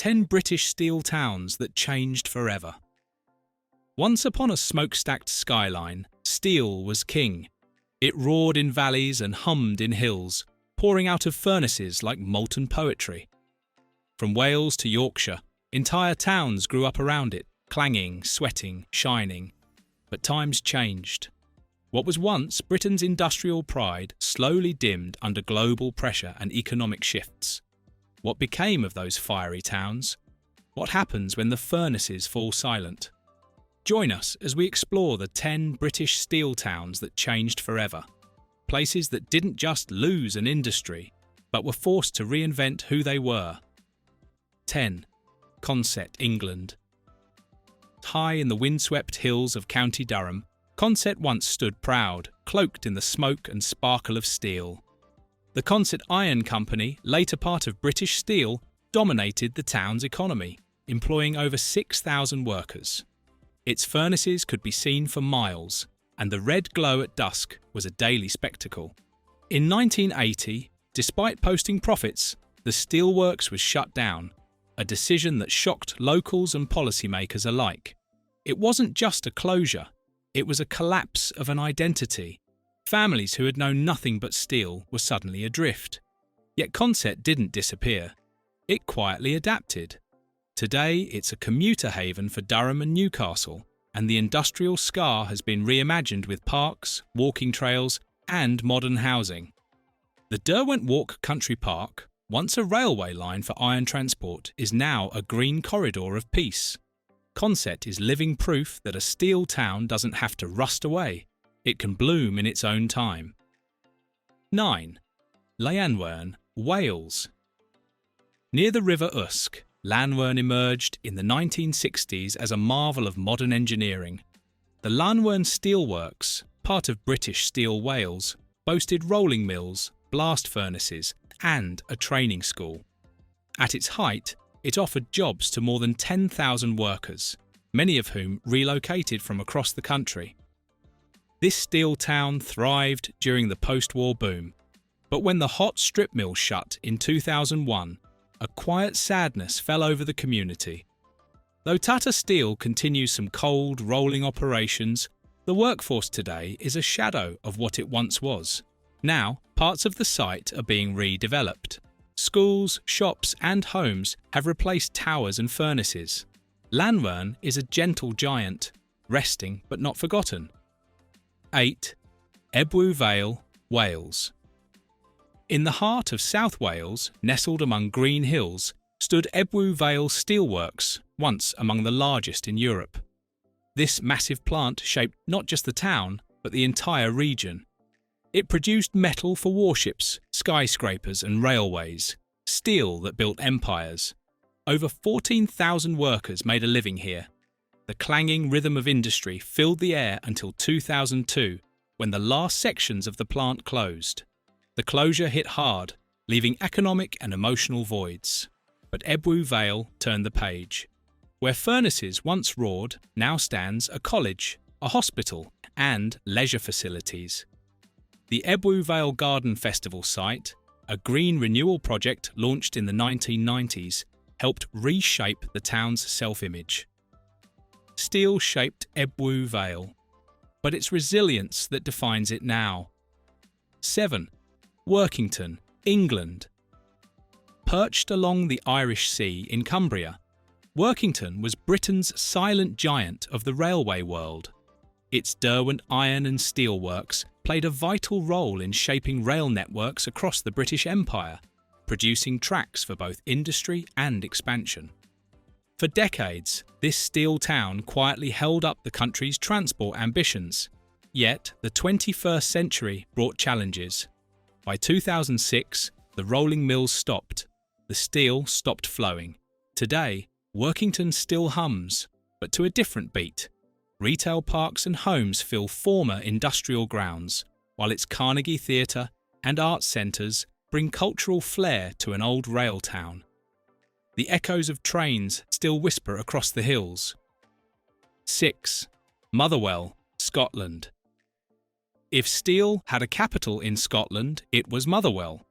10 British steel towns that changed forever. Once upon a smokestacked skyline, steel was king. It roared in valleys and hummed in hills, pouring out of furnaces like molten poetry. From Wales to Yorkshire, entire towns grew up around it, clanging, sweating, shining. But times changed. What was once Britain's industrial pride slowly dimmed under global pressure and economic shifts. What became of those fiery towns? What happens when the furnaces fall silent? Join us as we explore the 10 British steel towns that changed forever. Places that didn't just lose an industry, but were forced to reinvent who they were. 10. Consett, England. High in the windswept hills of County Durham, Consett once stood proud, cloaked in the smoke and sparkle of steel. The Consett Iron Company, later part of British Steel, dominated the town's economy, employing over 6,000 workers. Its furnaces could be seen for miles, and the red glow at dusk was a daily spectacle. In 1980, despite posting profits, the steelworks was shut down, a decision that shocked locals and policymakers alike. It wasn't just a closure, it was a collapse of an identity. Families who had known nothing but steel were suddenly adrift. Yet Consett didn't disappear. It quietly adapted. Today, it's a commuter haven for Durham and Newcastle, and the industrial scar has been reimagined with parks, walking trails, and modern housing. The Derwent Walk Country Park, once a railway line for iron transport, is now a green corridor of peace. Consett is living proof that a steel town doesn't have to rust away. It can bloom in its own time. 9. Llanwern, Wales. Near the River Usk, Llanwern emerged in the 1960s as a marvel of modern engineering. The Llanwern Steelworks, part of British Steel Wales, boasted rolling mills, blast furnaces, and a training school. At its height, it offered jobs to more than 10,000 workers, many of whom relocated from across the country. This steel town thrived during the post-war boom, but when the hot strip mill shut in 2001, a quiet sadness fell over the community. Though Tata Steel continues some cold, rolling operations, the workforce today is a shadow of what it once was. Now, parts of the site are being redeveloped. Schools, shops and homes have replaced towers and furnaces. Llanwern is a gentle giant, resting but not forgotten. 8. Ebwy Vale, Wales. In the heart of South Wales, nestled among green hills, stood Ebwy Vale Steelworks, once among the largest in Europe. This massive plant shaped not just the town, but the entire region. It produced metal for warships, skyscrapers and railways, steel that built empires. Over 14,000 workers made a living here. The clanging rhythm of industry filled the air until 2002, when the last sections of the plant closed. The closure hit hard, leaving economic and emotional voids. But Ebwy Vale turned the page. Where furnaces once roared, now stands a college, a hospital, and leisure facilities. The Ebwy Vale Garden Festival site, a green renewal project launched in the 1990s, helped reshape the town's self-image. Steel shaped Ebwy Vale, but it's resilience that defines it now. 7. Workington, England. Perched along the Irish Sea in Cumbria, Workington was Britain's silent giant of the railway world. Its Derwent Iron and Steel Works played a vital role in shaping rail networks across the British Empire, producing tracks for both industry and expansion. For decades, this steel town quietly held up the country's transport ambitions. Yet, the 21st century brought challenges. By 2006, the rolling mills stopped. The steel stopped flowing. Today, Workington still hums, but to a different beat. Retail parks and homes fill former industrial grounds, while its Carnegie Theatre and arts centres bring cultural flair to an old rail town. The echoes of trains still whisper across the hills. 6. Motherwell, Scotland. If steel had a capital in Scotland, it was Motherwell.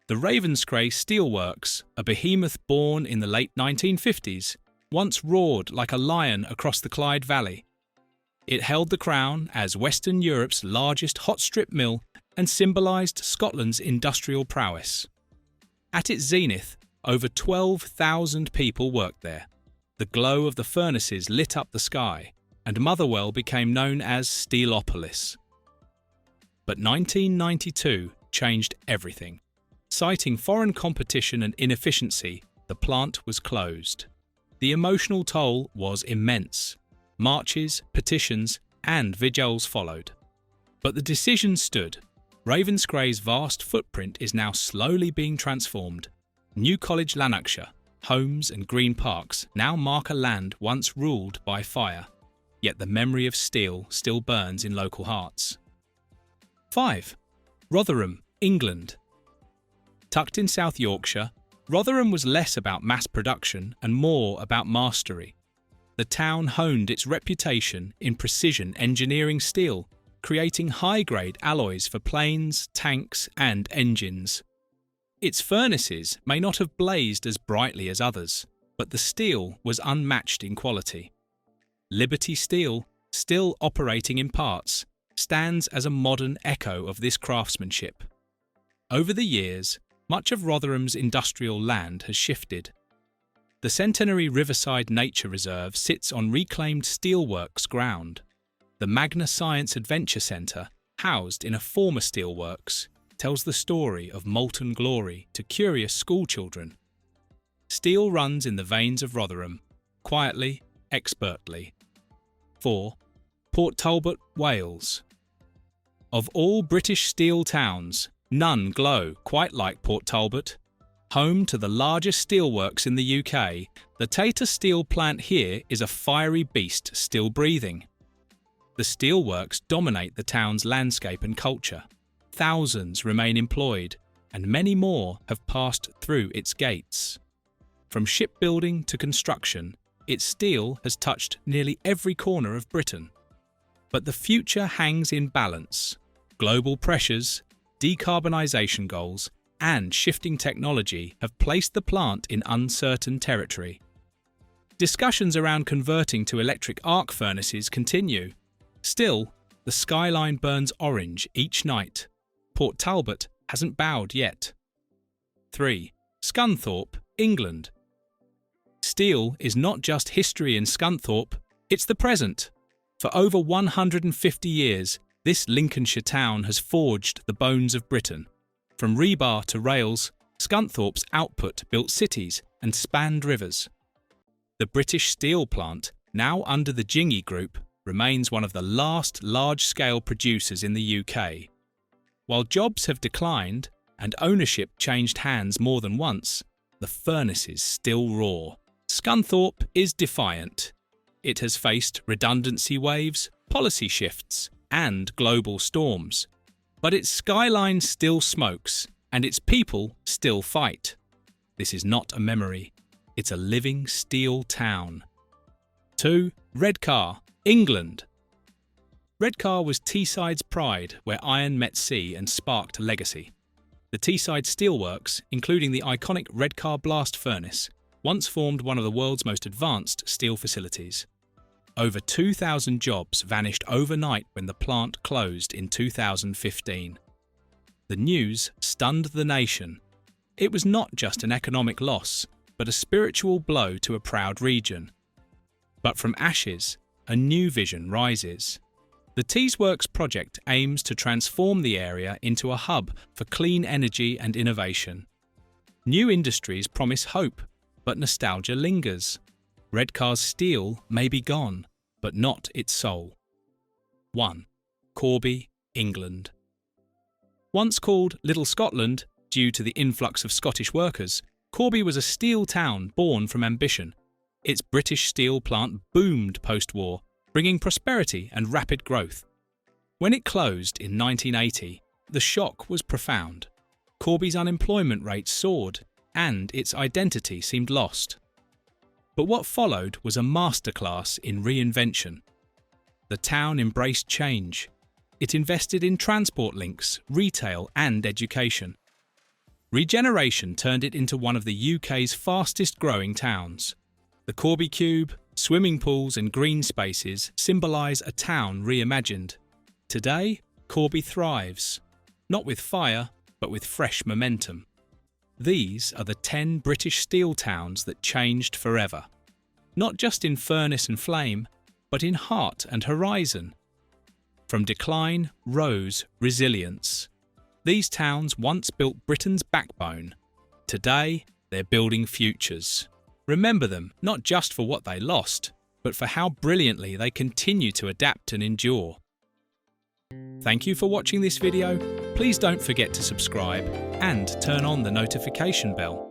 The Ravenscray Steelworks, a behemoth born in the late 1950s, once roared like a lion across the Clyde Valley. It held the crown as Western Europe's largest hot strip mill and symbolised Scotland's industrial prowess. At its zenith, over 12,000 people worked there. The glow of the furnaces lit up the sky, and Motherwell became known as Steelopolis. But 1992 changed everything. Citing foreign competition and inefficiency, the plant was closed. The emotional toll was immense. Marches, petitions, and vigils followed. But the decision stood. Ravenscray's vast footprint is now slowly being transformed. New College Lanarkshire, homes and green parks now mark a land once ruled by fire, yet the memory of steel still burns in local hearts. 5. Rotherham, England. Tucked in South Yorkshire, Rotherham was less about mass production and more about mastery. The town honed its reputation in precision engineering steel, creating high-grade alloys for planes, tanks, and engines. Its furnaces may not have blazed as brightly as others, but the steel was unmatched in quality. Liberty Steel, still operating in parts, stands as a modern echo of this craftsmanship. Over the years, much of Rotherham's industrial land has shifted. The centenary Riverside Nature Reserve sits on reclaimed steelworks ground. The Magna Science Adventure Centre, housed in a former steelworks, tells the story of molten glory to curious schoolchildren. Steel runs in the veins of Rotherham, quietly, expertly. 4. Port Talbot, Wales. Of all British steel towns, none glow quite like Port Talbot. Home to the largest steelworks in the UK, the Tata Steel plant here is a fiery beast still breathing. The steelworks dominate the town's landscape and culture. Thousands remain employed, and many more have passed through its gates. From shipbuilding to construction, its steel has touched nearly every corner of Britain. But the future hangs in balance. Global pressures, decarbonisation goals, and shifting technology have placed the plant in uncertain territory. Discussions around converting to electric arc furnaces continue. Still, the skyline burns orange each night. Port Talbot hasn't bowed yet. 3. Scunthorpe, England. Steel is not just history in Scunthorpe, it's the present. For over 150 years, this Lincolnshire town has forged the bones of Britain. From rebar to rails, Scunthorpe's output built cities and spanned rivers. The British steel plant, now under the Jingy Group, remains one of the last large-scale producers in the UK. While jobs have declined and ownership changed hands more than once, the furnaces still roar. Scunthorpe is defiant. It has faced redundancy waves, policy shifts, and global storms. But its skyline still smokes, and its people still fight. This is not a memory. It's a living steel town. 2. Redcar, England. Redcar was Teesside's pride, where iron met sea and sparked legacy. The Teesside Steelworks, including the iconic Redcar blast furnace, once formed one of the world's most advanced steel facilities. Over 2,000 jobs vanished overnight when the plant closed in 2015. The news stunned the nation. It was not just an economic loss, but a spiritual blow to a proud region. But from ashes, a new vision rises. The Teesworks project aims to transform the area into a hub for clean energy and innovation. New industries promise hope, but nostalgia lingers. Redcar's steel may be gone, but not its soul. 1. Corby, England. Once called Little Scotland, due to the influx of Scottish workers, Corby was a steel town born from ambition. Its British steel plant boomed post-war, bringing prosperity and rapid growth. When it closed in 1980, the shock was profound. Corby's unemployment rate soared, and its identity seemed lost. But what followed was a masterclass in reinvention. The town embraced change. It invested in transport links, retail, and education. Regeneration turned it into one of the UK's fastest growing towns. The Corby Cube, swimming pools and green spaces symbolise a town reimagined. Today, Corby thrives, not with fire, but with fresh momentum. These are the 10 British steel towns that changed forever. Not just in furnace and flame, but in heart and horizon. From decline, rose, resilience. These towns once built Britain's backbone. Today, they're building futures. Remember them not just for what they lost, but for how brilliantly they continue to adapt and endure. Thank you for watching this video. Please don't forget to subscribe and turn on the notification bell.